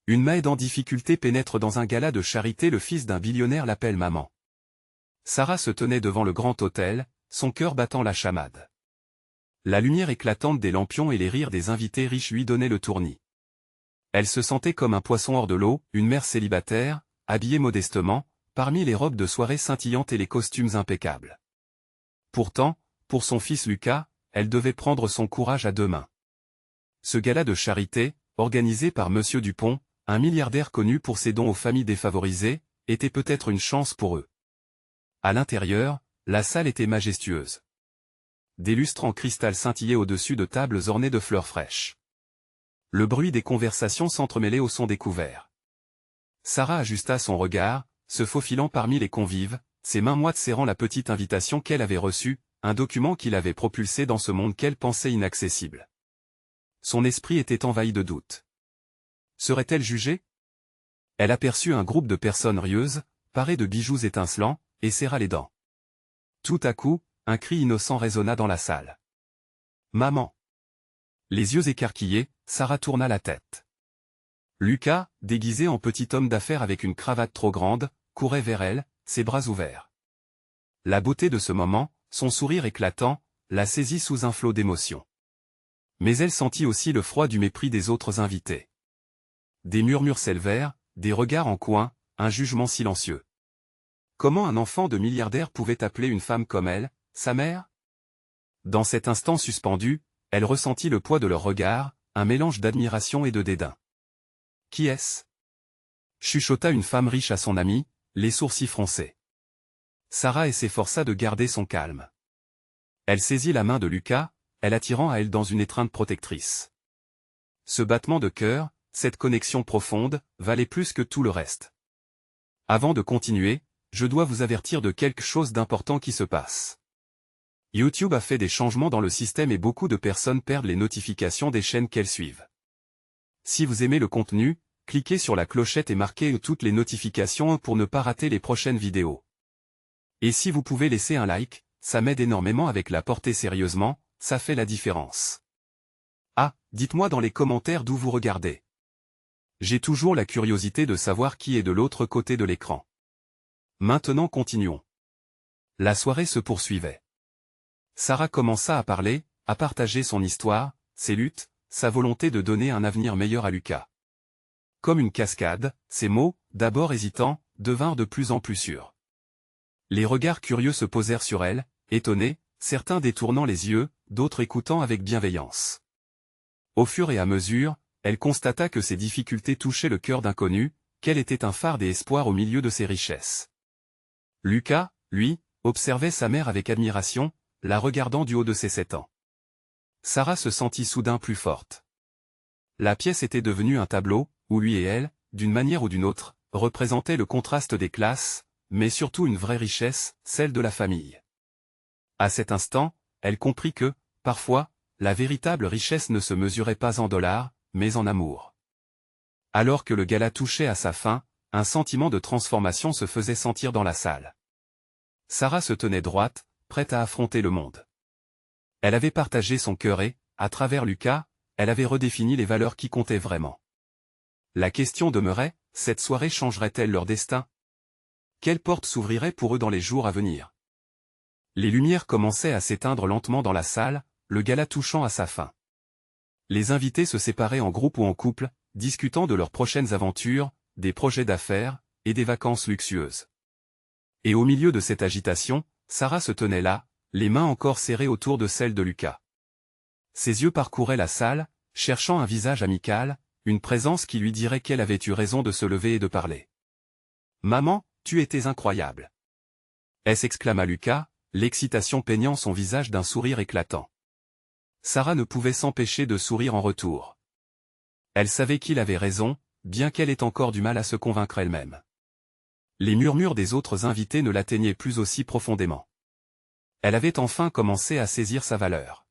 Une Maed en difficulté pénètre dans un gala de charité. Le fils d'un billionnaire l'appelle maman. Sarah se tenait devant le grand hôtel, son cœur battant la chamade. La lumière éclatante des lampions et les rires des invités riches lui donnaient le tournis. Elle se sentait comme un poisson hors de l'eau, une mère célibataire, habillée modestement, parmi les robes de soirée scintillantes et les costumes impeccables. Pourtant, pour son fils Lucas, elle devait prendre son courage à deux mains. Ce gala de charité, organisé par Monsieur Dupont, un milliardaire connu pour ses dons aux familles défavorisées, était peut-être une chance pour eux. À l'intérieur, la salle était majestueuse. Des lustres en cristal scintillaient au-dessus de tables ornées de fleurs fraîches. Le bruit des conversations s'entremêlait au son des couverts. Sarah ajusta son regard, se faufilant parmi les convives, ses mains moites serrant la petite invitation qu'elle avait reçue, un document qui l'avait propulsée dans ce monde qu'elle pensait inaccessible. Son esprit était envahi de doutes. Serait-elle jugée? Elle aperçut un groupe de personnes rieuses, parées de bijoux étincelants, et serra les dents. Tout à coup, un cri innocent résonna dans la salle. « Maman !» Les yeux écarquillés, Sarah tourna la tête. Lucas, déguisé en petit homme d'affaires avec une cravate trop grande, courait vers elle, ses bras ouverts. La beauté de ce moment, son sourire éclatant, la saisit sous un flot d'émotions. Mais elle sentit aussi le froid du mépris des autres invités. Des murmures s'élevèrent, des regards en coin, un jugement silencieux. Comment un enfant de milliardaire pouvait appeler une femme comme elle, sa mère? Dans cet instant suspendu, elle ressentit le poids de leurs regards, un mélange d'admiration et de dédain. « Qui est-ce » chuchota une femme riche à son amie, les sourcils froncés. Sarah s'efforça de garder son calme. Elle saisit la main de Lucas, elle attirant à elle dans une étreinte protectrice. Ce battement de cœur, cette connexion profonde, valait plus que tout le reste. Avant de continuer, je dois vous avertir de quelque chose d'important qui se passe. YouTube a fait des changements dans le système et beaucoup de personnes perdent les notifications des chaînes qu'elles suivent. Si vous aimez le contenu, cliquez sur la clochette et marquez toutes les notifications pour ne pas rater les prochaines vidéos. Et si vous pouvez laisser un like, ça m'aide énormément avec la portée sérieusement, ça fait la différence. Ah, dites-moi dans les commentaires d'où vous regardez. J'ai toujours la curiosité de savoir qui est de l'autre côté de l'écran. Maintenant continuons. La soirée se poursuivait. Sarah commença à parler, à partager son histoire, ses luttes, sa volonté de donner un avenir meilleur à Lucas. Comme une cascade, ses mots, d'abord hésitants, devinrent de plus en plus sûrs. Les regards curieux se posèrent sur elle, étonnés, certains détournant les yeux, d'autres écoutant avec bienveillance. Au fur et à mesure, elle constata que ses difficultés touchaient le cœur d'inconnu, qu'elle était un phare et espoir au milieu de ses richesses. Lucas, lui, observait sa mère avec admiration, la regardant du haut de ses 7 ans. Sarah se sentit soudain plus forte. La pièce était devenue un tableau, où lui et elle, d'une manière ou d'une autre, représentaient le contraste des classes, mais surtout une vraie richesse, celle de la famille. À cet instant, elle comprit que, parfois, la véritable richesse ne se mesurait pas en dollars, mais en amour. Alors que le gala touchait à sa fin, un sentiment de transformation se faisait sentir dans la salle. Sarah se tenait droite, prête à affronter le monde. Elle avait partagé son cœur et, à travers Lucas, elle avait redéfini les valeurs qui comptaient vraiment. La question demeurait, cette soirée changerait-elle leur destin? Quelle porte s'ouvrirait pour eux dans les jours à venir? Les lumières commençaient à s'éteindre lentement dans la salle, le gala touchant à sa fin. Les invités se séparaient en groupe ou en couple, discutant de leurs prochaines aventures, des projets d'affaires, et des vacances luxueuses. Et au milieu de cette agitation, Sarah se tenait là, les mains encore serrées autour de celles de Lucas. Ses yeux parcouraient la salle, cherchant un visage amical, une présence qui lui dirait qu'elle avait eu raison de se lever et de parler. « Maman, tu étais incroyable !» s'exclama Lucas, l'excitation peignant son visage d'un sourire éclatant. Sarah ne pouvait s'empêcher de sourire en retour. Elle savait qu'il avait raison, bien qu'elle ait encore du mal à se convaincre elle-même. Les murmures des autres invités ne l'atteignaient plus aussi profondément. Elle avait enfin commencé à saisir sa valeur.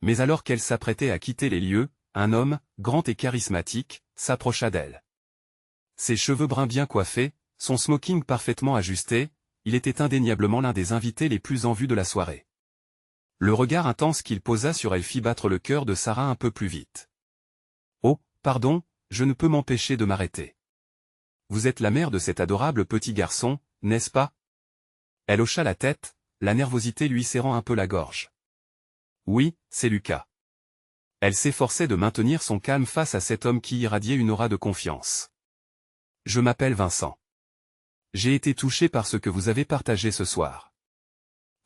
Mais alors qu'elle s'apprêtait à quitter les lieux, un homme, grand et charismatique, s'approcha d'elle. Ses cheveux bruns bien coiffés, son smoking parfaitement ajusté, il était indéniablement l'un des invités les plus en vue de la soirée. Le regard intense qu'il posa sur elle fit battre le cœur de Sarah un peu plus vite. « Oh, pardon, je ne peux m'empêcher de m'arrêter. Vous êtes la mère de cet adorable petit garçon, n'est-ce pas? Elle hocha la tête, la nervosité lui serrant un peu la gorge. Oui, c'est Lucas. Elle s'efforçait de maintenir son calme face à cet homme qui irradiait une aura de confiance. Je m'appelle Vincent. J'ai été touché par ce que vous avez partagé ce soir.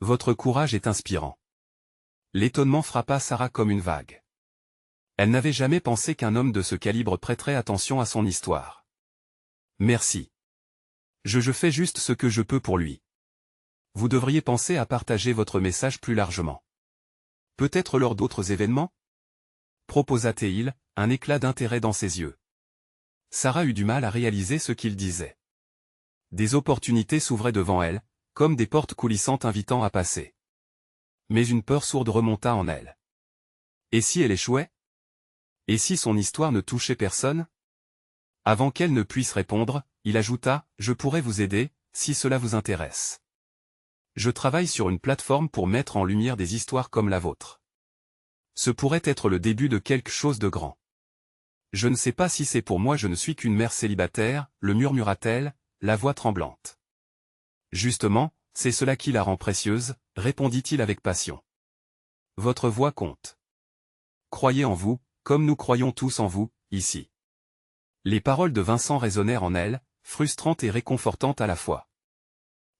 Votre courage est inspirant. L'étonnement frappa Sarah comme une vague. Elle n'avait jamais pensé qu'un homme de ce calibre prêterait attention à son histoire. Merci. Je fais juste ce que je peux pour lui. Vous devriez penser à partager votre message plus largement. Peut-être lors d'autres événements? Proposa-t-il, un éclat d'intérêt dans ses yeux. Sarah eut du mal à réaliser ce qu'il disait. Des opportunités s'ouvraient devant elle, comme des portes coulissantes invitant à passer. Mais une peur sourde remonta en elle. Et si elle échouait? Et si son histoire ne touchait personne? Avant qu'elle ne puisse répondre, il ajouta, « Je pourrais vous aider, si cela vous intéresse. Je travaille sur une plateforme pour mettre en lumière des histoires comme la vôtre. Ce pourrait être le début de quelque chose de grand. Je ne sais pas si c'est pour moi, je ne suis qu'une mère célibataire, le murmura-t-elle, la voix tremblante. Justement, c'est cela qui la rend précieuse, répondit-il avec passion. Votre voix compte. Croyez en vous, comme nous croyons tous en vous, ici. Les paroles de Vincent résonnèrent en elle, frustrantes et réconfortantes à la fois.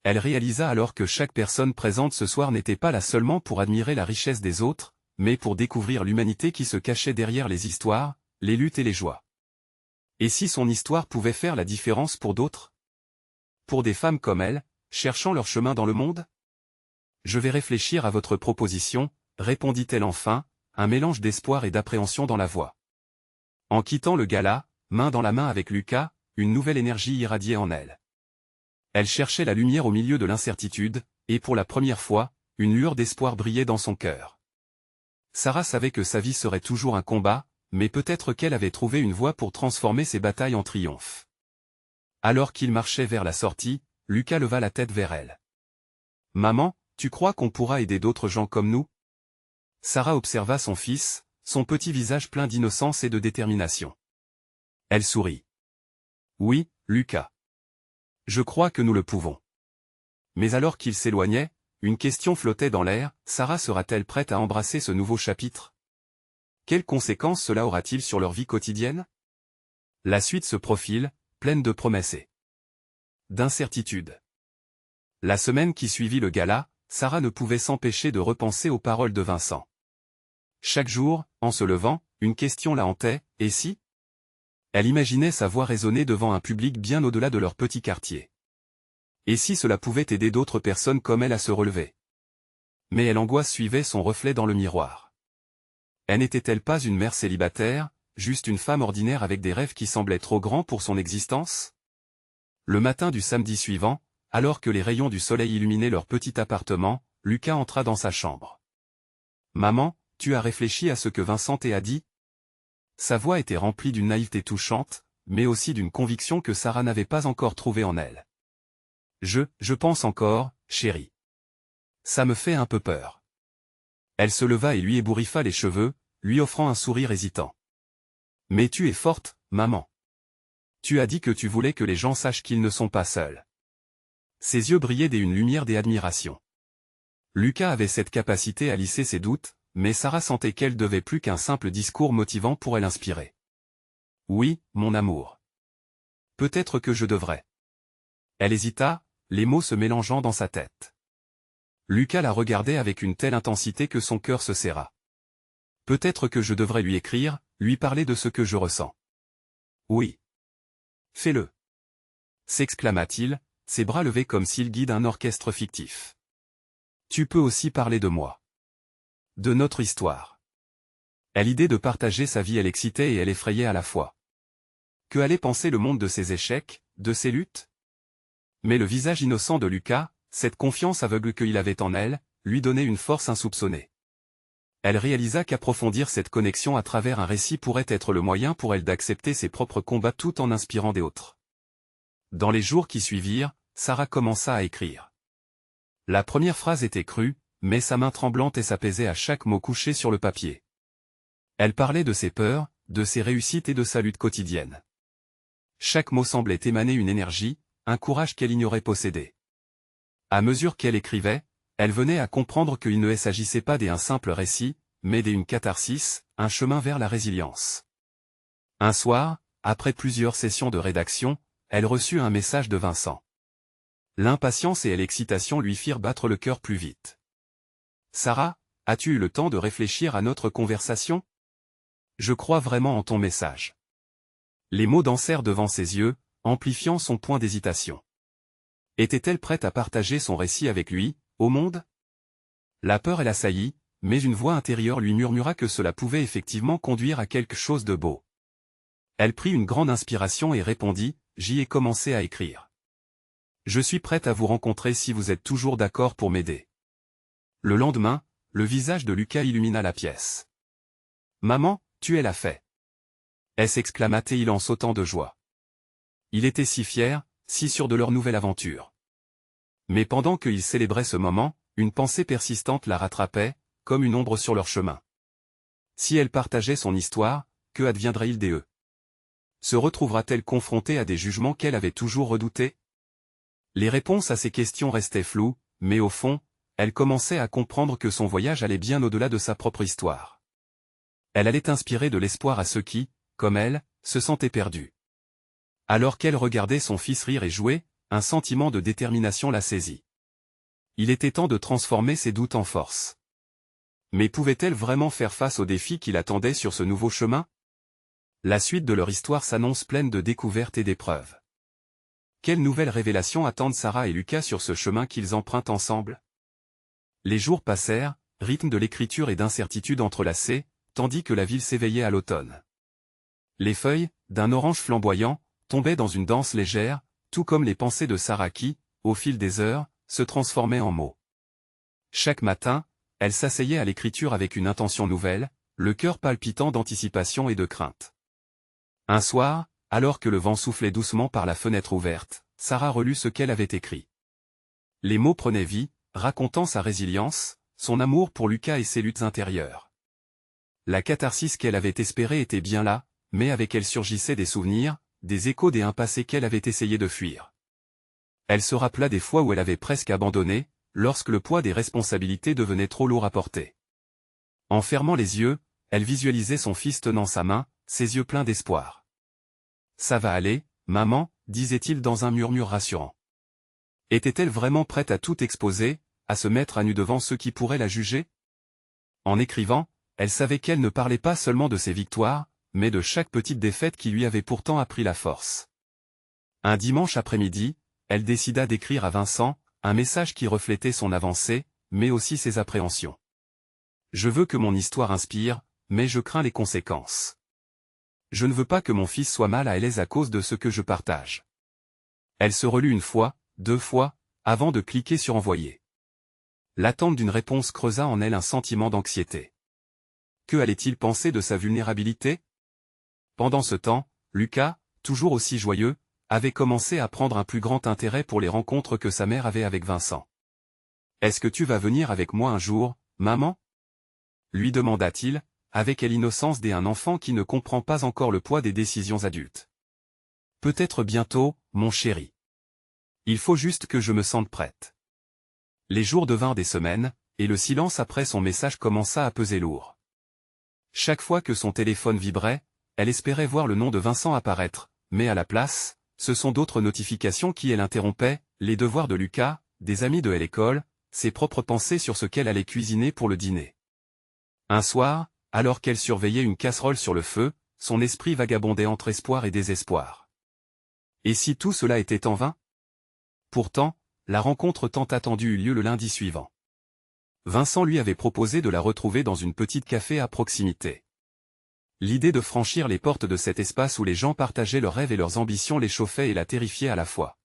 Elle réalisa alors que chaque personne présente ce soir n'était pas là seulement pour admirer la richesse des autres, mais pour découvrir l'humanité qui se cachait derrière les histoires, les luttes et les joies. Et si son histoire pouvait faire la différence pour d'autres? Pour des femmes comme elle, cherchant leur chemin dans le monde? Je vais réfléchir à votre proposition, répondit-elle enfin, un mélange d'espoir et d'appréhension dans la voix. En quittant le gala, main dans la main avec Lucas, une nouvelle énergie irradiait en elle. Elle cherchait la lumière au milieu de l'incertitude, et pour la première fois, une lueur d'espoir brillait dans son cœur. Sarah savait que sa vie serait toujours un combat, mais peut-être qu'elle avait trouvé une voie pour transformer ses batailles en triomphe. Alors qu'il marchait vers la sortie, Lucas leva la tête vers elle. « Maman, tu crois qu'on pourra aider d'autres gens comme nous ?» Sarah observa son fils, son petit visage plein d'innocence et de détermination. Elle sourit. « Oui, Lucas. Je crois que nous le pouvons. » Mais alors qu'il s'éloignait, une question flottait dans l'air, Sarah sera-t-elle prête à embrasser ce nouveau chapitre? Quelles conséquences cela aura-t-il sur leur vie quotidienne? La suite se profile, pleine de promesses et d'incertitudes. La semaine qui suivit le gala, Sarah ne pouvait s'empêcher de repenser aux paroles de Vincent. Chaque jour, en se levant, une question la hantait, et si? Elle imaginait sa voix résonner devant un public bien au-delà de leur petit quartier. Et si cela pouvait aider d'autres personnes comme elle à se relever? Mais elle angoisse suivait son reflet dans le miroir. Elle n'était-elle pas une mère célibataire, juste une femme ordinaire avec des rêves qui semblaient trop grands pour son existence? Le matin du samedi suivant, alors que les rayons du soleil illuminaient leur petit appartement, Lucas entra dans sa chambre. « Maman, tu as réfléchi à ce que Vincent t'a dit ?» Sa voix était remplie d'une naïveté touchante, mais aussi d'une conviction que Sarah n'avait pas encore trouvée en elle. « Je pense encore, chérie. Ça me fait un peu peur. » Elle se leva et lui ébouriffa les cheveux, lui offrant un sourire hésitant. « Mais tu es forte, maman. Tu as dit que tu voulais que les gens sachent qu'ils ne sont pas seuls. » Ses yeux brillaient d'une lumière d'admiration. Lucas avait cette capacité à lisser ses doutes, mais Sarah sentait qu'elle devait plus qu'un simple discours motivant pour elle inspirer. « Oui, mon amour. Peut-être que je devrais. » Elle hésita, les mots se mélangeant dans sa tête. Lucas la regardait avec une telle intensité que son cœur se serra. « Peut-être que je devrais lui écrire, lui parler de ce que je ressens. »« Oui. Fais-le. » s'exclama-t-il, ses bras levés comme s'il guide un orchestre fictif. « Tu peux aussi parler de moi. De notre histoire. » À l'idée de partager sa vie, elle excitait et elle effrayait à la fois. Que allait penser le monde de ses échecs, de ses luttes? Mais le visage innocent de Lucas, cette confiance aveugle qu'il avait en elle, lui donnait une force insoupçonnée. Elle réalisa qu'approfondir cette connexion à travers un récit pourrait être le moyen pour elle d'accepter ses propres combats tout en inspirant des autres. Dans les jours qui suivirent, Sarah commença à écrire. La première phrase était crue, mais sa main tremblante et s'apaisait à chaque mot couché sur le papier. Elle parlait de ses peurs, de ses réussites et de sa lutte quotidienne. Chaque mot semblait émaner une énergie, un courage qu'elle ignorait posséder. À mesure qu'elle écrivait, elle venait à comprendre qu'il ne s'agissait pas d'un simple récit, mais d'une catharsis, un chemin vers la résilience. Un soir, après plusieurs sessions de rédaction, elle reçut un message de Vincent. L'impatience et l'excitation lui firent battre le cœur plus vite. « Sarah, as-tu eu le temps de réfléchir à notre conversation ? Je crois vraiment en ton message. » Les mots dansèrent devant ses yeux, amplifiant son point d'hésitation. Était-elle prête à partager son récit avec lui, au monde? La peur l'assaillit, mais une voix intérieure lui murmura que cela pouvait effectivement conduire à quelque chose de beau. Elle prit une grande inspiration et répondit, « J'y ai commencé à écrire. Je suis prête à vous rencontrer si vous êtes toujours d'accord pour m'aider. » Le lendemain, le visage de Lucas illumina la pièce. « Maman, tu l'as fait !» s'exclama-t-il en sautant de joie. Il était si fier, si sûr de leur nouvelle aventure. Mais pendant qu'ils célébraient ce moment, une pensée persistante la rattrapait, comme une ombre sur leur chemin. Si elle partageait son histoire, que adviendrait-il d'eux? Se retrouvera-t-elle confrontée à des jugements qu'elle avait toujours redoutés? Les réponses à ces questions restaient floues, mais au fond, elle commençait à comprendre que son voyage allait bien au-delà de sa propre histoire. Elle allait inspirer de l'espoir à ceux qui, comme elle, se sentaient perdus. Alors qu'elle regardait son fils rire et jouer, un sentiment de détermination la saisit. Il était temps de transformer ses doutes en force. Mais pouvait-elle vraiment faire face aux défis qui l'attendaient sur ce nouveau chemin? La suite de leur histoire s'annonce pleine de découvertes et d'épreuves. Quelles nouvelles révélations attendent Sarah et Lucas sur ce chemin qu'ils empruntent ensemble? Les jours passèrent, rythme de l'écriture et d'incertitude entrelacés, tandis que la ville s'éveillait à l'automne. Les feuilles, d'un orange flamboyant, tombaient dans une danse légère, tout comme les pensées de Sarah qui, au fil des heures, se transformaient en mots. Chaque matin, elle s'asseyait à l'écriture avec une intention nouvelle, le cœur palpitant d'anticipation et de crainte. Un soir, alors que le vent soufflait doucement par la fenêtre ouverte, Sarah relut ce qu'elle avait écrit. Les mots prenaient vie, racontant sa résilience, son amour pour Lucas et ses luttes intérieures. La catharsis qu'elle avait espérée était bien là, mais avec elle surgissaient des souvenirs, des échos d'un passé qu'elle avait essayé de fuir. Elle se rappela des fois où elle avait presque abandonné, lorsque le poids des responsabilités devenait trop lourd à porter. En fermant les yeux, elle visualisait son fils tenant sa main, ses yeux pleins d'espoir. « Ça va aller, maman » disait-il dans un murmure rassurant. Était-elle vraiment prête à tout exposer, à se mettre à nu devant ceux qui pourraient la juger? En écrivant, elle savait qu'elle ne parlait pas seulement de ses victoires, mais de chaque petite défaite qui lui avait pourtant appris la force. Un dimanche après-midi, elle décida d'écrire à Vincent, un message qui reflétait son avancée, mais aussi ses appréhensions. « Je veux que mon histoire inspire, mais je crains les conséquences. Je ne veux pas que mon fils soit mal à l'aise à cause de ce que je partage. » Elle se relut une fois, 2 fois, avant de cliquer sur envoyer. L'attente d'une réponse creusa en elle un sentiment d'anxiété. Que allait-il penser de sa vulnérabilité? Pendant ce temps, Lucas, toujours aussi joyeux, avait commencé à prendre un plus grand intérêt pour les rencontres que sa mère avait avec Vincent. « Est-ce que tu vas venir avec moi un jour, maman ?» lui demanda-t-il, avec l'innocence d'un enfant qui ne comprend pas encore le poids des décisions adultes. « Peut-être bientôt, mon chéri. Il faut juste que je me sente prête. » Les jours devinrent des semaines, et le silence après son message commença à peser lourd. Chaque fois que son téléphone vibrait, elle espérait voir le nom de Vincent apparaître, mais à la place, ce sont d'autres notifications qui l'interrompaient, les devoirs de Lucas, des amis de l'école, ses propres pensées sur ce qu'elle allait cuisiner pour le dîner. Un soir, alors qu'elle surveillait une casserole sur le feu, son esprit vagabondait entre espoir et désespoir. Et si tout cela était en vain? Pourtant, la rencontre tant attendue eut lieu le lundi suivant. Vincent lui avait proposé de la retrouver dans une petite café à proximité. L'idée de franchir les portes de cet espace où les gens partageaient leurs rêves et leurs ambitions l'échauffait et la terrifiait à la fois.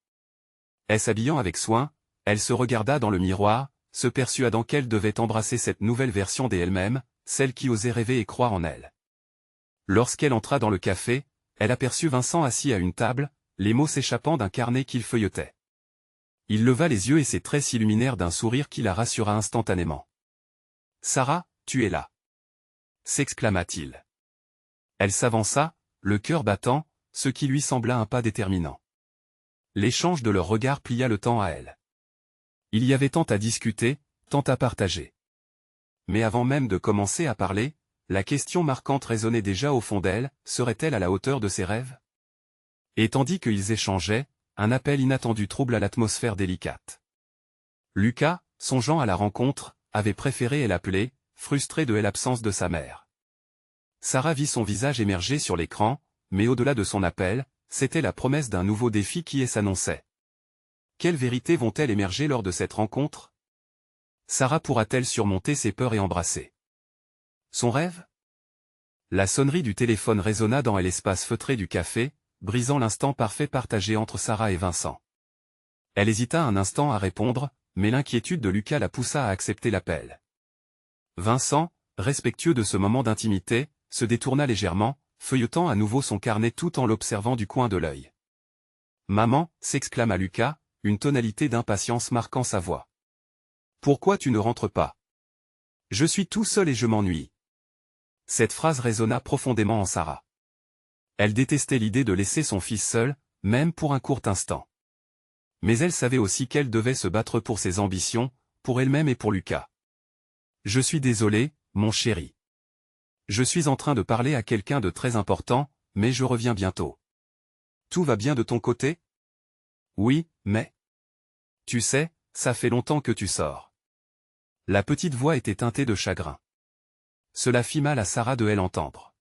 S'habillant avec soin, elle se regarda dans le miroir, se persuadant qu'elle devait embrasser cette nouvelle version d'elle-même, celle qui osait rêver et croire en elle. Lorsqu'elle entra dans le café, elle aperçut Vincent assis à une table, les mots s'échappant d'un carnet qu'il feuilletait. Il leva les yeux et ses traits s'illuminèrent d'un sourire qui la rassura instantanément. « Sarah, tu es là !» s'exclama-t-il. Elle s'avança, le cœur battant, ce qui lui sembla un pas déterminant. L'échange de leurs regards plia le temps à elle. Il y avait tant à discuter, tant à partager. Mais avant même de commencer à parler, la question marquante résonnait déjà au fond d'elle, serait-elle à la hauteur de ses rêves? Et tandis qu'ils échangeaient, un appel inattendu troubla l'atmosphère délicate. Lucas, songeant à la rencontre, avait préféré l'appeler, frustré de l'absence de sa mère. Sarah vit son visage émerger sur l'écran, mais au-delà de son appel, c'était la promesse d'un nouveau défi qui s'annonçait. Quelles vérités vont-elles émerger lors de cette rencontre? Sarah pourra-t-elle surmonter ses peurs et embrasser son rêve? La sonnerie du téléphone résonna dans l'espace feutré du café, brisant l'instant parfait partagé entre Sarah et Vincent. Elle hésita un instant à répondre, mais l'inquiétude de Lucas la poussa à accepter l'appel. Vincent, respectueux de ce moment d'intimité, se détourna légèrement, feuilletant à nouveau son carnet tout en l'observant du coin de l'œil. « Maman » s'exclama Lucas, une tonalité d'impatience marquant sa voix. « Pourquoi tu ne rentres pas? Je suis tout seul et je m'ennuie. » Cette phrase résonna profondément en Sarah. Elle détestait l'idée de laisser son fils seul, même pour un court instant. Mais elle savait aussi qu'elle devait se battre pour ses ambitions, pour elle-même et pour Lucas. « Je suis désolé, mon chéri. Je suis en train de parler à quelqu'un de très important, mais je reviens bientôt. Tout va bien de ton côté? Oui, mais... Tu sais, ça fait longtemps que tu sors. » La petite voix était teintée de chagrin. Cela fit mal à Sarah de l'entendre.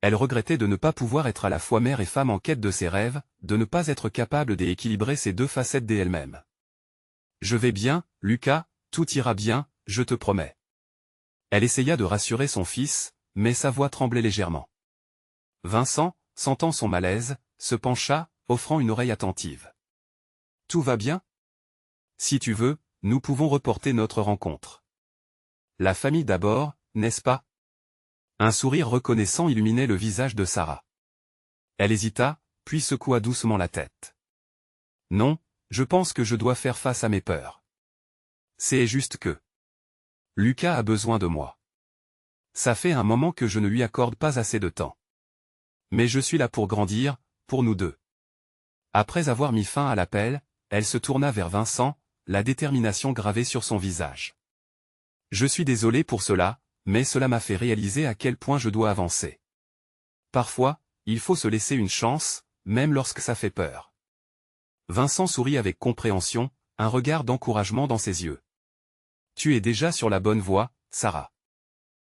Elle regrettait de ne pas pouvoir être à la fois mère et femme en quête de ses rêves, de ne pas être capable d'équilibrer ces deux facettes d'elle-même. « Je vais bien, Lucas, tout ira bien, je te promets. » Elle essaya de rassurer son fils, mais sa voix tremblait légèrement. Vincent, sentant son malaise, se pencha, offrant une oreille attentive. « Tout va bien? Si tu veux, nous pouvons reporter notre rencontre. La famille d'abord, n'est-ce pas? » Un sourire reconnaissant illuminait le visage de Sarah. Elle hésita, puis secoua doucement la tête. « Non, je pense que je dois faire face à mes peurs. C'est juste que... Lucas a besoin de moi. Ça fait un moment que je ne lui accorde pas assez de temps. Mais je suis là pour grandir, pour nous deux. » Après avoir mis fin à l'appel, elle se tourna vers Vincent, la détermination gravée sur son visage. « Je suis désolé pour cela, mais cela m'a fait réaliser à quel point je dois avancer. Parfois, il faut se laisser une chance, même lorsque ça fait peur. » Vincent sourit avec compréhension, un regard d'encouragement dans ses yeux. « Tu es déjà sur la bonne voie, Sarah.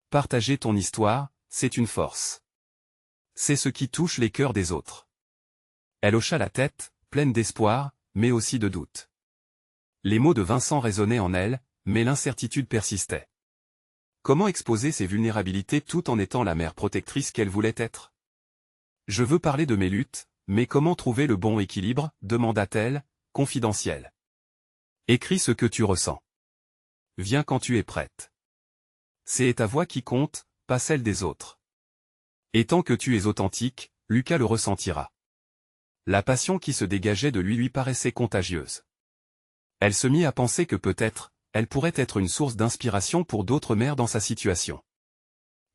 Partager ton histoire, c'est une force. C'est ce qui touche les cœurs des autres. » Elle hocha la tête, pleine d'espoir, mais aussi de doute. Les mots de Vincent résonnaient en elle, mais l'incertitude persistait. Comment exposer ses vulnérabilités tout en étant la mère protectrice qu'elle voulait être? « Je veux parler de mes luttes, mais comment trouver le bon équilibre ?» demanda-t-elle, confidentielle. « Écris ce que tu ressens. Viens quand tu es prête. C'est ta voix qui compte, pas celle des autres. Et tant que tu es authentique, Lucas le ressentira. » La passion qui se dégageait de lui paraissait contagieuse. Elle se mit à penser que peut-être, elle pourrait être une source d'inspiration pour d'autres mères dans sa situation.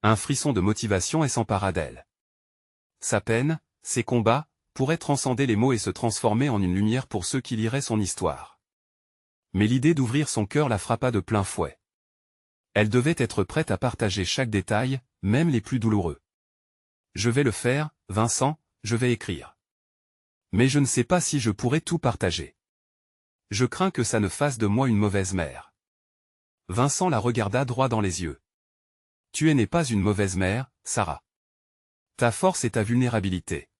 Un frisson de motivation s'empara d'elle. Sa peine, ses combats, pourraient transcender les mots et se transformer en une lumière pour ceux qui liraient son histoire. Mais l'idée d'ouvrir son cœur la frappa de plein fouet. Elle devait être prête à partager chaque détail, même les plus douloureux. « Je vais le faire, Vincent, je vais écrire. Mais je ne sais pas si je pourrai tout partager. Je crains que ça ne fasse de moi une mauvaise mère. » Vincent la regarda droit dans les yeux. « Tu n'es pas une mauvaise mère, Sarah. Ta force est ta vulnérabilité.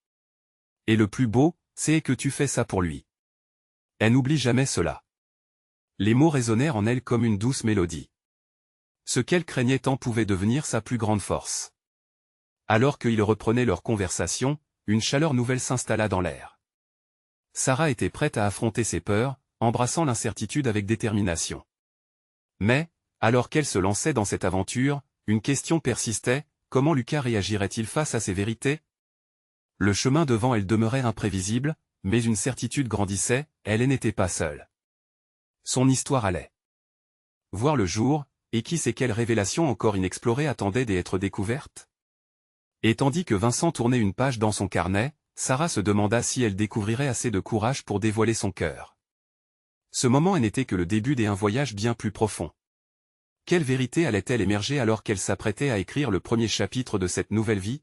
Et le plus beau, c'est que tu fais ça pour lui. » Elle n'oublie jamais cela. Les mots résonnèrent en elle comme une douce mélodie. Ce qu'elle craignait tant pouvait devenir sa plus grande force. Alors qu'ils reprenaient leur conversation, une chaleur nouvelle s'installa dans l'air. Sarah était prête à affronter ses peurs, embrassant l'incertitude avec détermination. Mais, alors qu'elle se lançait dans cette aventure, une question persistait, comment Lucas réagirait-il face à ces vérités? Le chemin devant elle demeurait imprévisible, mais une certitude grandissait, elle n'était pas seule. Son histoire allait voir le jour, et qui sait quelle révélation encore inexplorée attendait d'être découverte? Et tandis que Vincent tournait une page dans son carnet, Sarah se demanda si elle découvrirait assez de courage pour dévoiler son cœur. Ce moment n'était que le début d'un voyage bien plus profond. Quelle vérité allait-elle émerger alors qu'elle s'apprêtait à écrire le premier chapitre de cette nouvelle vie?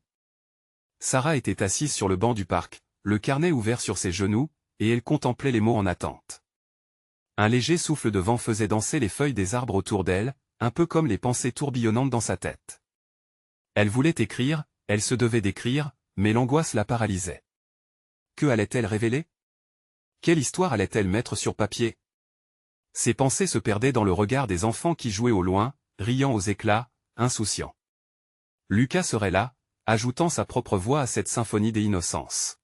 Sarah était assise sur le banc du parc, le carnet ouvert sur ses genoux, et elle contemplait les mots en attente. Un léger souffle de vent faisait danser les feuilles des arbres autour d'elle, un peu comme les pensées tourbillonnantes dans sa tête. Elle voulait écrire, elle se devait d'écrire, mais l'angoisse la paralysait. Que allait-elle révéler? Quelle histoire allait-elle mettre sur papier? Ses pensées se perdaient dans le regard des enfants qui jouaient au loin, riant aux éclats, insouciants. Lucas serait là, ajoutant sa propre voix à cette symphonie des innocences.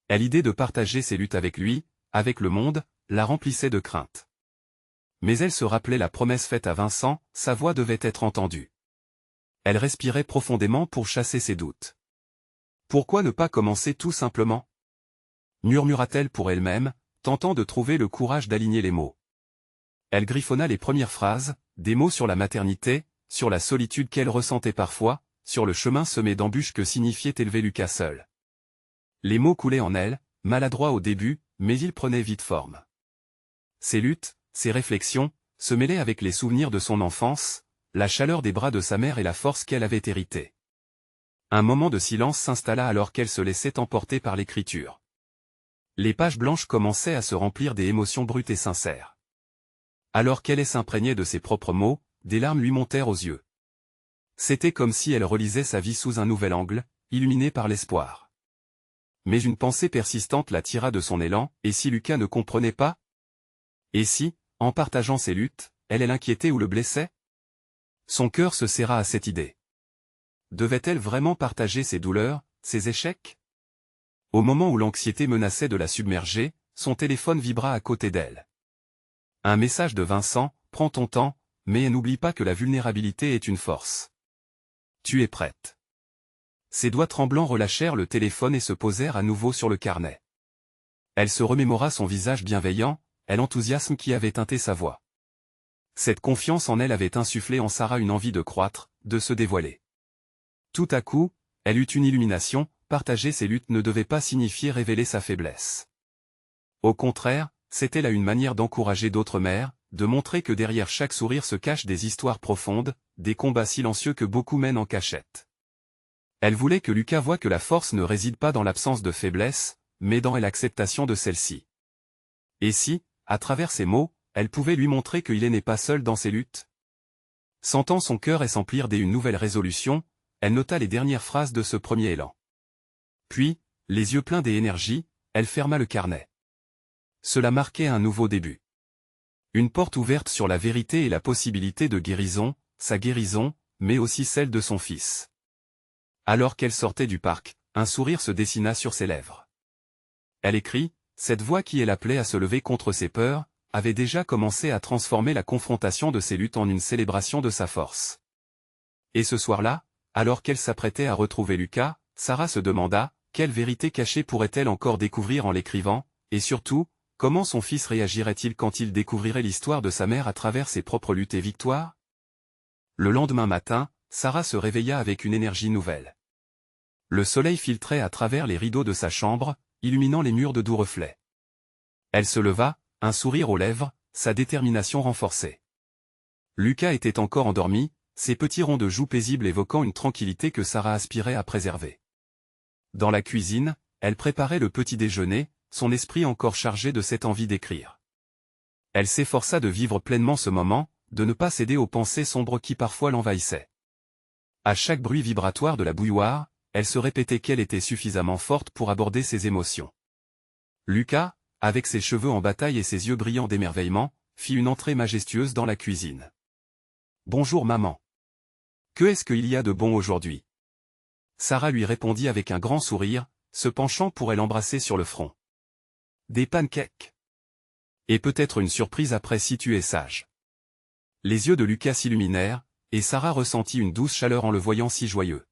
Et l'idée de partager ses luttes avec lui, avec le monde, la remplissait de crainte. Mais elle se rappelait la promesse faite à Vincent, sa voix devait être entendue. Elle respirait profondément pour chasser ses doutes. Pourquoi ne pas commencer tout simplement? Murmura-t-elle pour elle-même, tentant de trouver le courage d'aligner les mots. Elle griffonna les premières phrases, des mots sur la maternité, sur la solitude qu'elle ressentait parfois, sur le chemin semé d'embûches que signifiait élever Lucas seul. Les mots coulaient en elle, maladroits au début, mais ils prenaient vite forme. Ses luttes, ses réflexions, se mêlaient avec les souvenirs de son enfance, la chaleur des bras de sa mère et la force qu'elle avait héritée. Un moment de silence s'installa alors qu'elle se laissait emporter par l'écriture. Les pages blanches commençaient à se remplir des émotions brutes et sincères. Alors qu'elle s'imprégnait de ses propres mots, des larmes lui montèrent aux yeux. C'était comme si elle relisait sa vie sous un nouvel angle, illuminée par l'espoir. Mais une pensée persistante la tira de son élan, et si Lucas ne comprenait pas? Et si, en partageant ses luttes, elle l'inquiétait ou le blessait? Son cœur se serra à cette idée. Devait-elle vraiment partager ses douleurs, ses échecs? Au moment où l'anxiété menaçait de la submerger, son téléphone vibra à côté d'elle. Un message de Vincent: prends ton temps, mais n'oublie pas que la vulnérabilité est une force. Tu es prête. Ses doigts tremblants relâchèrent le téléphone et se posèrent à nouveau sur le carnet. Elle se remémora son visage bienveillant, et l'enthousiasme qui avait teinté sa voix. Cette confiance en elle avait insufflé en Sarah une envie de croître, de se dévoiler. Tout à coup, elle eut une illumination: partager ses luttes ne devait pas signifier révéler sa faiblesse. Au contraire, c'était là une manière d'encourager d'autres mères, de montrer que derrière chaque sourire se cachent des histoires profondes, des combats silencieux que beaucoup mènent en cachette. Elle voulait que Lucas voie que la force ne réside pas dans l'absence de faiblesse, mais dans l'acceptation de celle-ci. Et si, à travers ces mots, elle pouvait lui montrer qu'il n'est pas seul dans ses luttes? Sentant son cœur s'emplir d'une nouvelle résolution, elle nota les dernières phrases de ce premier élan. Puis, les yeux pleins d'énergie, elle ferma le carnet. Cela marquait un nouveau début. Une porte ouverte sur la vérité et la possibilité de guérison, sa guérison, mais aussi celle de son fils. Alors qu'elle sortait du parc, un sourire se dessina sur ses lèvres. Elle écrit: cette voix qui l'appelait à se lever contre ses peurs, avait déjà commencé à transformer la confrontation de ses luttes en une célébration de sa force. Et ce soir-là, alors qu'elle s'apprêtait à retrouver Lucas, Sarah se demanda: quelle vérité cachée pourrait-elle encore découvrir en l'écrivant, et surtout, comment son fils réagirait-il quand il découvrirait l'histoire de sa mère à travers ses propres luttes et victoires? Le lendemain matin, Sarah se réveilla avec une énergie nouvelle. Le soleil filtrait à travers les rideaux de sa chambre, illuminant les murs de doux reflets. Elle se leva, un sourire aux lèvres, sa détermination renforcée. Lucas était encore endormi, ses petits ronds de joues paisibles évoquant une tranquillité que Sarah aspirait à préserver. Dans la cuisine, elle préparait le petit déjeuner, son esprit encore chargé de cette envie d'écrire. Elle s'efforça de vivre pleinement ce moment, de ne pas céder aux pensées sombres qui parfois l'envahissaient. À chaque bruit vibratoire de la bouilloire, elle se répétait qu'elle était suffisamment forte pour aborder ses émotions. Lucas, avec ses cheveux en bataille et ses yeux brillants d'émerveillement, fit une entrée majestueuse dans la cuisine. « Bonjour maman. Que est-ce qu'il y a de bon aujourd'hui ?» Sarah lui répondit avec un grand sourire, se penchant pour elle embrasser sur le front. « Des pancakes. Et peut-être une surprise après si tu es sage. » Les yeux de Lucas s'illuminèrent, et Sarah ressentit une douce chaleur en le voyant si joyeux.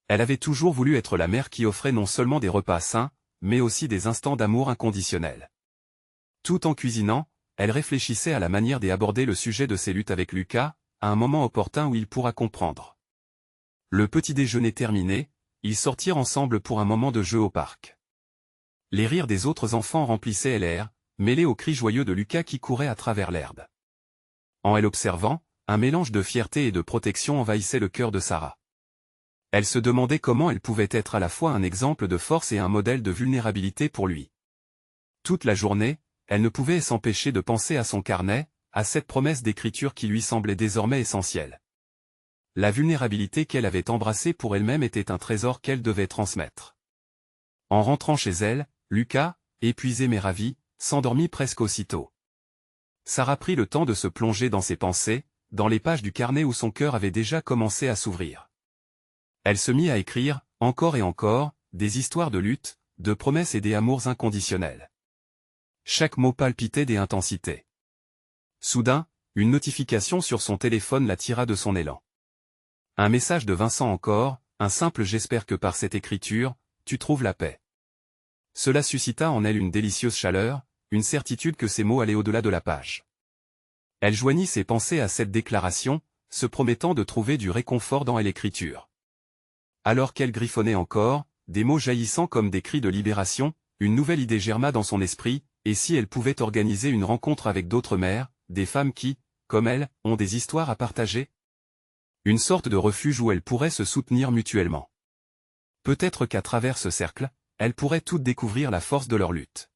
Elle avait toujours voulu être la mère qui offrait non seulement des repas sains, mais aussi des instants d'amour inconditionnel. Tout en cuisinant, elle réfléchissait à la manière d'aborder le sujet de ses luttes avec Lucas, à un moment opportun où il pourra comprendre. Le petit déjeuner terminé, ils sortirent ensemble pour un moment de jeu au parc. Les rires des autres enfants remplissaient l'air, mêlés aux cris joyeux de Lucas qui courait à travers l'herbe. En elle observant, un mélange de fierté et de protection envahissait le cœur de Sarah. Elle se demandait comment elle pouvait être à la fois un exemple de force et un modèle de vulnérabilité pour lui. Toute la journée, elle ne pouvait s'empêcher de penser à son carnet, à cette promesse d'écriture qui lui semblait désormais essentielle. La vulnérabilité qu'elle avait embrassée pour elle-même était un trésor qu'elle devait transmettre. En rentrant chez elle, Lucas, épuisé mais ravi, s'endormit presque aussitôt. Sarah prit le temps de se plonger dans ses pensées, dans les pages du carnet où son cœur avait déjà commencé à s'ouvrir. Elle se mit à écrire, encore et encore, des histoires de lutte, de promesses et des amours inconditionnels. Chaque mot palpitait d'intensité. Soudain, une notification sur son téléphone la tira de son élan. Un message de Vincent encore, un simple « j'espère que par cette écriture, tu trouves la paix ». Cela suscita en elle une délicieuse chaleur, une certitude que ces mots allaient au-delà de la page. Elle joignit ses pensées à cette déclaration, se promettant de trouver du réconfort dans l'écriture. Alors qu'elle griffonnait encore, des mots jaillissant comme des cris de libération, une nouvelle idée germa dans son esprit, et si elle pouvait organiser une rencontre avec d'autres mères, des femmes qui, comme elle, ont des histoires à partager? Une sorte de refuge où elles pourraient se soutenir mutuellement. Peut-être qu'à travers ce cercle, elles pourraient toutes découvrir la force de leur lutte.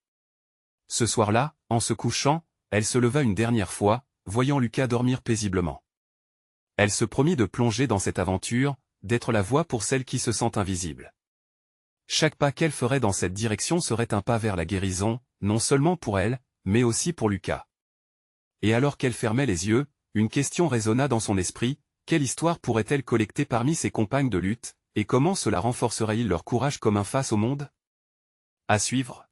Ce soir-là, en se couchant, elle se leva une dernière fois, voyant Lucas dormir paisiblement. Elle se promit de plonger dans cette aventure, d'être la voix pour celles qui se sentent invisibles. Chaque pas qu'elle ferait dans cette direction serait un pas vers la guérison, non seulement pour elle, mais aussi pour Lucas. Et alors qu'elle fermait les yeux, une question résonna dans son esprit, quelle histoire pourrait-elle collecter parmi ses compagnes de lutte, et comment cela renforcerait-il leur courage commun face au monde? À suivre.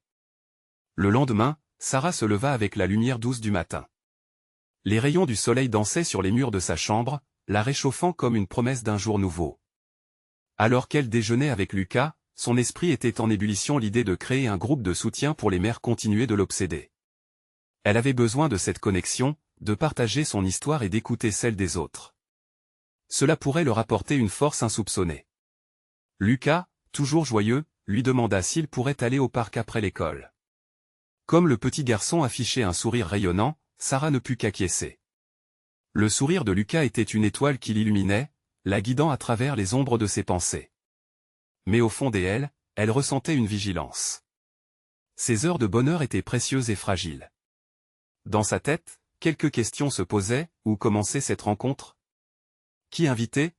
Le lendemain, Sarah se leva avec la lumière douce du matin. Les rayons du soleil dansaient sur les murs de sa chambre, la réchauffant comme une promesse d'un jour nouveau. Alors qu'elle déjeunait avec Lucas, son esprit était en ébullition l'idée de créer un groupe de soutien pour les mères continuait de l'obséder. Elle avait besoin de cette connexion, de partager son histoire et d'écouter celle des autres. Cela pourrait leur apporter une force insoupçonnée. Lucas, toujours joyeux, lui demanda s'il pourrait aller au parc après l'école. Comme le petit garçon affichait un sourire rayonnant, Sarah ne put qu'acquiescer. Le sourire de Lucas était une étoile qui l'illuminait, la guidant à travers les ombres de ses pensées. Mais au fond d'elle, elle ressentait une vigilance. Ces heures de bonheur étaient précieuses et fragiles. Dans sa tête, quelques questions se posaient, où commençait cette rencontre? Qui inviter?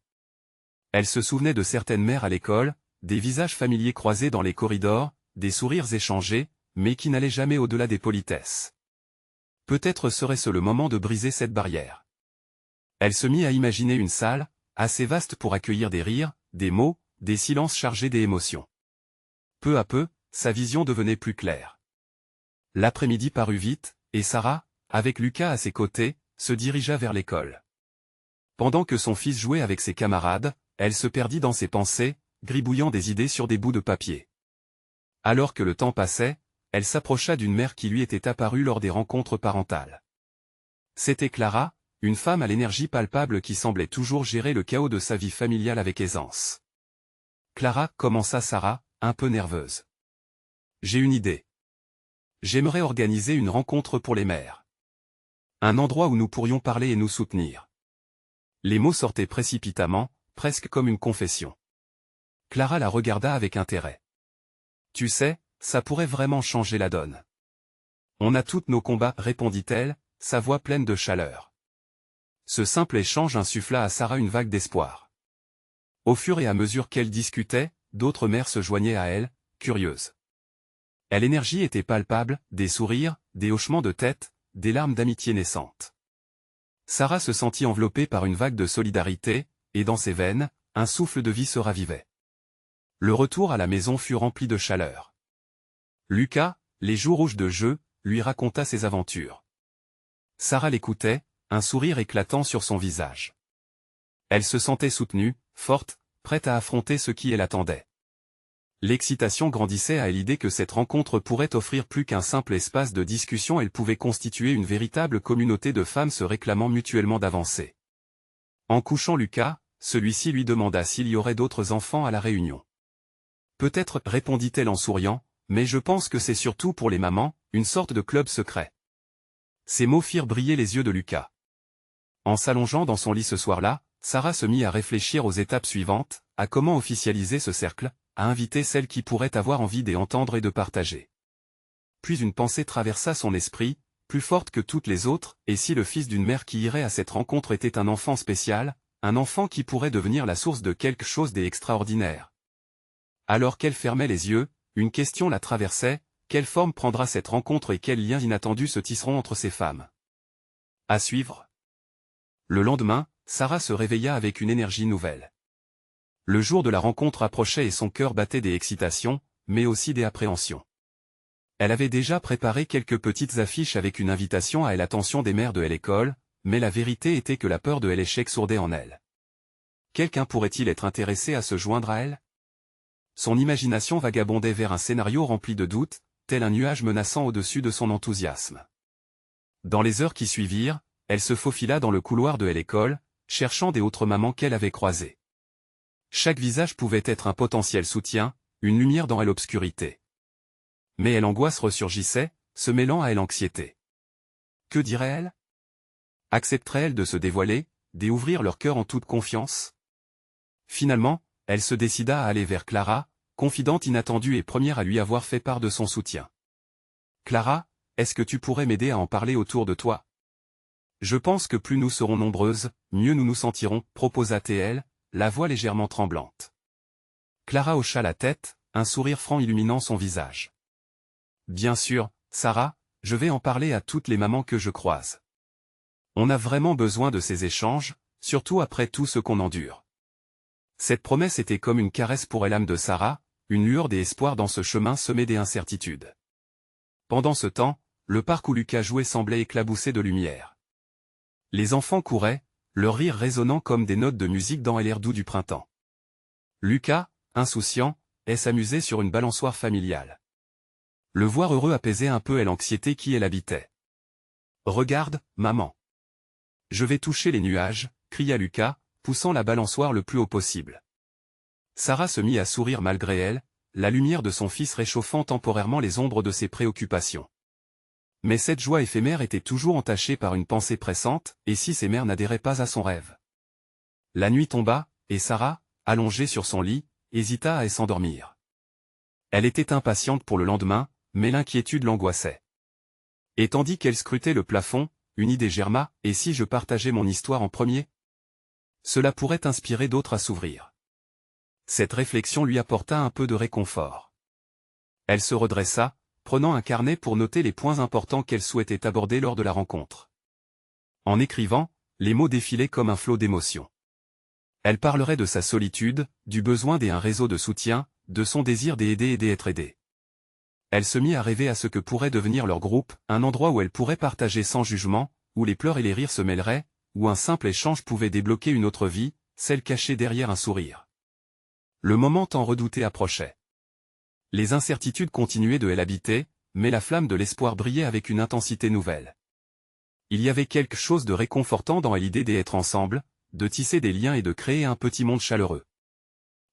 Elle se souvenait de certaines mères à l'école, des visages familiers croisés dans les corridors, des sourires échangés, mais qui n'allaient jamais au-delà des politesses. Peut-être serait-ce le moment de briser cette barrière. Elle se mit à imaginer une salle, assez vaste pour accueillir des rires, des mots, des silences chargés d'émotions. Peu à peu, sa vision devenait plus claire. L'après-midi parut vite, et Sarah, avec Lucas à ses côtés, se dirigea vers l'école. Pendant que son fils jouait avec ses camarades, elle se perdit dans ses pensées, gribouillant des idées sur des bouts de papier. Alors que le temps passait, elle s'approcha d'une mère qui lui était apparue lors des rencontres parentales. C'était Clara, une femme à l'énergie palpable qui semblait toujours gérer le chaos de sa vie familiale avec aisance. Clara, commença Sarah, un peu nerveuse. J'ai une idée. J'aimerais organiser une rencontre pour les mères. Un endroit où nous pourrions parler et nous soutenir. Les mots sortaient précipitamment, presque comme une confession. Clara la regarda avec intérêt. Tu sais, ça pourrait vraiment changer la donne. On a toutes nos combats, répondit-elle, sa voix pleine de chaleur. Ce simple échange insuffla à Sarah une vague d'espoir. Au fur et à mesure qu'elle discutait, d'autres mères se joignaient à elle, curieuses. L'énergie était palpable, des sourires, des hochements de tête, des larmes d'amitié naissantes. Sarah se sentit enveloppée par une vague de solidarité, et dans ses veines, un souffle de vie se ravivait. Le retour à la maison fut rempli de chaleur. Lucas, les joues rouges de jeu, lui raconta ses aventures. Sarah l'écoutait, un sourire éclatant sur son visage. Elle se sentait soutenue, forte, prête à affronter ce qui l'attendait. L'excitation grandissait à l'idée que cette rencontre pourrait offrir plus qu'un simple espace de discussion, elle pouvait constituer une véritable communauté de femmes se réclamant mutuellement d'avancer. En couchant Lucas, celui-ci lui demanda s'il y aurait d'autres enfants à la réunion. Peut-être, répondit-elle en souriant, mais je pense que c'est surtout pour les mamans, une sorte de club secret. Ces mots firent briller les yeux de Lucas. En s'allongeant dans son lit ce soir-là, Sarah se mit à réfléchir aux étapes suivantes, à comment officialiser ce cercle, à inviter celles qui pourraient avoir envie d'entendre et de partager. Puis une pensée traversa son esprit, plus forte que toutes les autres, et si le fils d'une mère qui irait à cette rencontre était un enfant spécial, un enfant qui pourrait devenir la source de quelque chose d'extraordinaire. Alors qu'elle fermait les yeux, une question la traversait, quelle forme prendra cette rencontre et quels liens inattendus se tisseront entre ces femmes? À suivre. Le lendemain, Sarah se réveilla avec une énergie nouvelle. Le jour de la rencontre approchait et son cœur battait des excitations, mais aussi des appréhensions. Elle avait déjà préparé quelques petites affiches avec une invitation à l'attention des mères de l'école, mais la vérité était que la peur de l'échec sourdait en elle. Quelqu'un pourrait-il être intéressé à se joindre à elle? Son imagination vagabondait vers un scénario rempli de doutes, tel un nuage menaçant au-dessus de son enthousiasme. Dans les heures qui suivirent, elle se faufila dans le couloir de l'école, cherchant des autres mamans qu'elle avait croisées. Chaque visage pouvait être un potentiel soutien, une lumière dans l'obscurité. Mais l'angoisse ressurgissait, se mêlant à l'anxiété. Que dirait-elle? Accepterait-elle de se dévoiler, d'ouvrir leur cœur en toute confiance? Finalement, elle se décida à aller vers Clara, confidente inattendue et première à lui avoir fait part de son soutien. « Clara, est-ce que tu pourrais m'aider à en parler autour de toi? Je pense que plus nous serons nombreuses, mieux nous nous sentirons, proposa-t-elle, la voix légèrement tremblante. Clara hocha la tête, un sourire franc illuminant son visage. « Bien sûr, Sarah, je vais en parler à toutes les mamans que je croise. On a vraiment besoin de ces échanges, surtout après tout ce qu'on endure. » Cette promesse était comme une caresse pour l'âme de Sarah, une lueur d'espoir dans ce chemin semé d'incertitudes. Pendant ce temps, le parc où Lucas jouait semblait éclabousser de lumière. Les enfants couraient, leur rire résonnant comme des notes de musique dans l'air doux du printemps. Lucas, insouciant, s'amusait sur une balançoire familiale. Le voir heureux apaisait un peu l'anxiété qui l'habitait. « Regarde, maman. Je vais toucher les nuages, » cria Lucas, poussant la balançoire le plus haut possible. Sarah se mit à sourire malgré elle, la lumière de son fils réchauffant temporairement les ombres de ses préoccupations. Mais cette joie éphémère était toujours entachée par une pensée pressante, et si ses mères n'adhéraient pas à son rêve? La nuit tomba, et Sarah, allongée sur son lit, hésita à s'endormir. Elle était impatiente pour le lendemain, mais l'inquiétude l'angoissait. Et tandis qu'elle scrutait le plafond, une idée germa, et si je partageais mon histoire en premier? Cela pourrait inspirer d'autres à s'ouvrir. Cette réflexion lui apporta un peu de réconfort. Elle se redressa, prenant un carnet pour noter les points importants qu'elle souhaitait aborder lors de la rencontre. En écrivant, les mots défilaient comme un flot d'émotions. Elle parlerait de sa solitude, du besoin d'un réseau de soutien, de son désir d'aider et d'être aidée. Elle se mit à rêver à ce que pourrait devenir leur groupe, un endroit où elle pourrait partager sans jugement, où les pleurs et les rires se mêleraient, où un simple échange pouvait débloquer une autre vie, celle cachée derrière un sourire. Le moment tant redouté approchait. Les incertitudes continuaient de l'habiter, mais la flamme de l'espoir brillait avec une intensité nouvelle. Il y avait quelque chose de réconfortant dans l'idée d'être ensemble, de tisser des liens et de créer un petit monde chaleureux.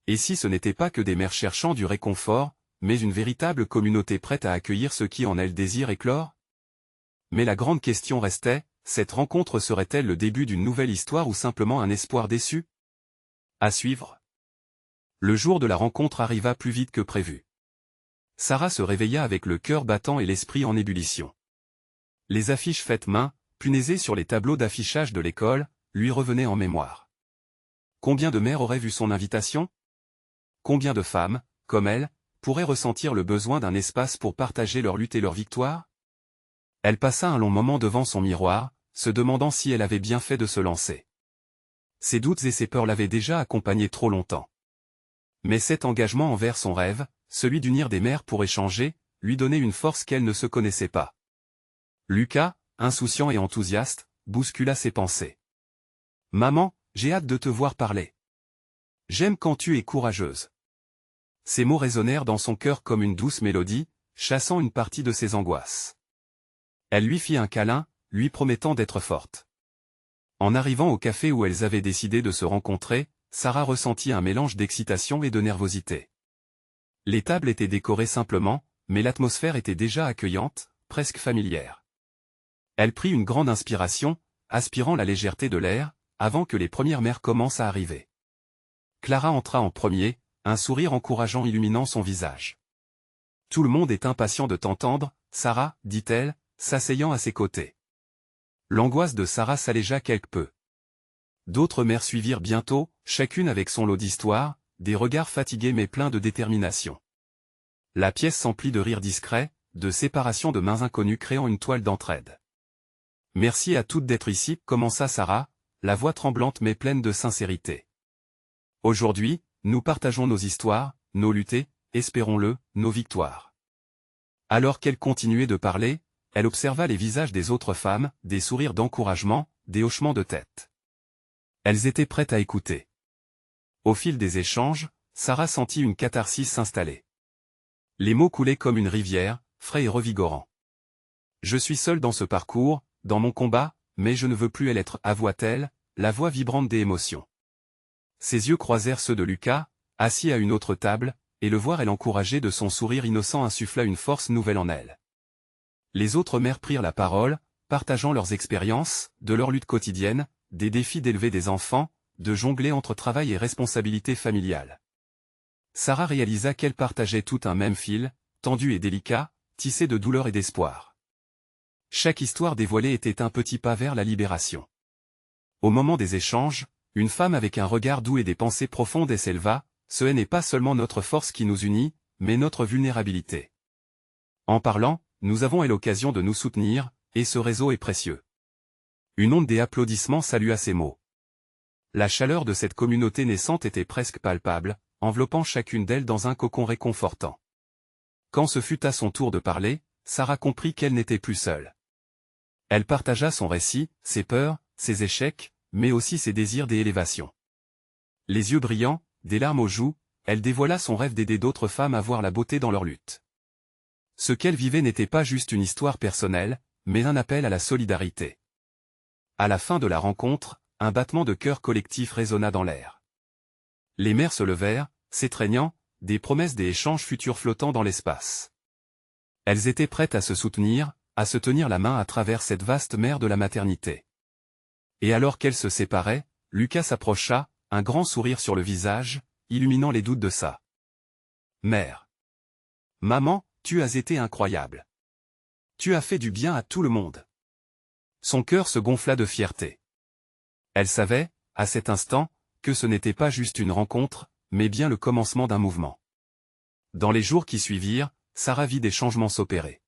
Et si ce n'était pas que des mères cherchant du réconfort, mais une véritable communauté prête à accueillir ceux qui en elles désirent éclore? Mais la grande question restait, cette rencontre serait-elle le début d'une nouvelle histoire ou simplement un espoir déçu? À suivre. Le jour de la rencontre arriva plus vite que prévu. Sarah se réveilla avec le cœur battant et l'esprit en ébullition. Les affiches faites main, punaisées sur les tableaux d'affichage de l'école, lui revenaient en mémoire. Combien de mères auraient vu son invitation? Combien de femmes, comme elle, pourraient ressentir le besoin d'un espace pour partager leur lutte et leur victoire? Elle passa un long moment devant son miroir, se demandant si elle avait bien fait de se lancer. Ses doutes et ses peurs l'avaient déjà accompagnée trop longtemps. Mais cet engagement envers son rêve, celui d'unir des mères pour échanger, lui donnait une force qu'elle ne se connaissait pas. Lucas, insouciant et enthousiaste, bouscula ses pensées. « Maman, j'ai hâte de te voir parler. J'aime quand tu es courageuse. » Ces mots résonnèrent dans son cœur comme une douce mélodie, chassant une partie de ses angoisses. Elle lui fit un câlin, lui promettant d'être forte. En arrivant au café où elles avaient décidé de se rencontrer, Sarah ressentit un mélange d'excitation et de nervosité. Les tables étaient décorées simplement, mais l'atmosphère était déjà accueillante, presque familière. Elle prit une grande inspiration, aspirant la légèreté de l'air, avant que les premières mères commencent à arriver. Clara entra en premier, un sourire encourageant illuminant son visage. « Tout le monde est impatient de t'entendre, Sarah, dit-elle, s'asseyant à ses côtés. L'angoisse de Sarah s'allégea quelque peu. D'autres mères suivirent bientôt, chacune avec son lot d'histoires, des regards fatigués mais pleins de détermination. La pièce s'emplit de rires discrets, de séparations de mains inconnues créant une toile d'entraide. « Merci à toutes d'être ici, commença Sarah, la voix tremblante mais pleine de sincérité. Aujourd'hui, nous partageons nos histoires, nos luttes, espérons-le, nos victoires. » Alors qu'elle continuait de parler, elle observa les visages des autres femmes, des sourires d'encouragement, des hochements de tête. Elles étaient prêtes à écouter. Au fil des échanges, Sarah sentit une catharsis s'installer. Les mots coulaient comme une rivière, frais et revigorants. « Je suis seule dans ce parcours, dans mon combat, mais je ne veux plus l'être, avoua-t-elle, la voix vibrante des émotions. » Ses yeux croisèrent ceux de Lucas, assis à une autre table, et le voir elle encourager de son sourire innocent insuffla une force nouvelle en elle. Les autres mères prirent la parole, partageant leurs expériences, de leur lutte quotidienne, des défis d'élever des enfants, de jongler entre travail et responsabilité familiale. Sarah réalisa qu'elle partageait tout un même fil, tendu et délicat, tissé de douleur et d'espoir. Chaque histoire dévoilée était un petit pas vers la libération. Au moment des échanges, une femme avec un regard doux et des pensées profondes s'éleva, « Ce n'est pas seulement notre force qui nous unit, mais notre vulnérabilité. En parlant, nous avons l'occasion de nous soutenir, et ce réseau est précieux. » Une onde des applaudissements salua ces mots. La chaleur de cette communauté naissante était presque palpable, enveloppant chacune d'elles dans un cocon réconfortant. Quand ce fut à son tour de parler, Sarah comprit qu'elle n'était plus seule. Elle partagea son récit, ses peurs, ses échecs, mais aussi ses désirs d'élévation. Les yeux brillants, des larmes aux joues, elle dévoila son rêve d'aider d'autres femmes à voir la beauté dans leur lutte. Ce qu'elle vivait n'était pas juste une histoire personnelle, mais un appel à la solidarité. À la fin de la rencontre, un battement de cœur collectif résonna dans l'air. Les mères se levèrent, s'étreignant, des promesses des échanges futurs flottant dans l'espace. Elles étaient prêtes à se soutenir, à se tenir la main à travers cette vaste mer de la maternité. Et alors qu'elles se séparaient, Lucas s'approcha, un grand sourire sur le visage, illuminant les doutes de sa mère. « Maman, tu as été incroyable. Tu as fait du bien à tout le monde. » Son cœur se gonfla de fierté. Elle savait, à cet instant, que ce n'était pas juste une rencontre, mais bien le commencement d'un mouvement. Dans les jours qui suivirent, Sarah vit des changements s'opérer.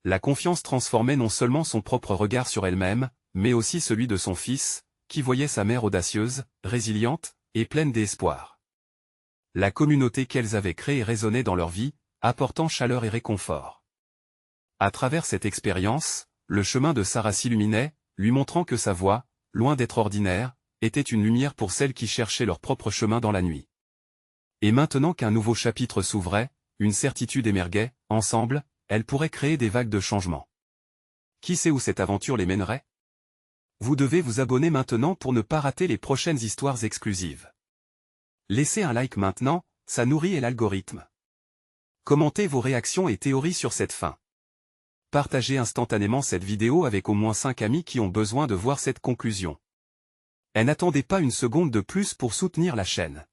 La confiance transformait non seulement son propre regard sur elle-même, mais aussi celui de son fils, qui voyait sa mère audacieuse, résiliente, et pleine d'espoir. La communauté qu'elles avaient créée résonnait dans leur vie, apportant chaleur et réconfort. À travers cette expérience, le chemin de Sarah s'illuminait, lui montrant que sa voie, loin d'être ordinaire, était une lumière pour celles qui cherchaient leur propre chemin dans la nuit. Et maintenant qu'un nouveau chapitre s'ouvrait, une certitude émergeait, ensemble, elles pourraient créer des vagues de changement. Qui sait où cette aventure les mènerait? Vous devez vous abonner maintenant pour ne pas rater les prochaines histoires exclusives. Laissez un like maintenant, ça nourrit l'algorithme. Commentez vos réactions et théories sur cette fin. Partagez instantanément cette vidéo avec au moins 5 amis qui ont besoin de voir cette conclusion. Et n'attendez pas une seconde de plus pour soutenir la chaîne.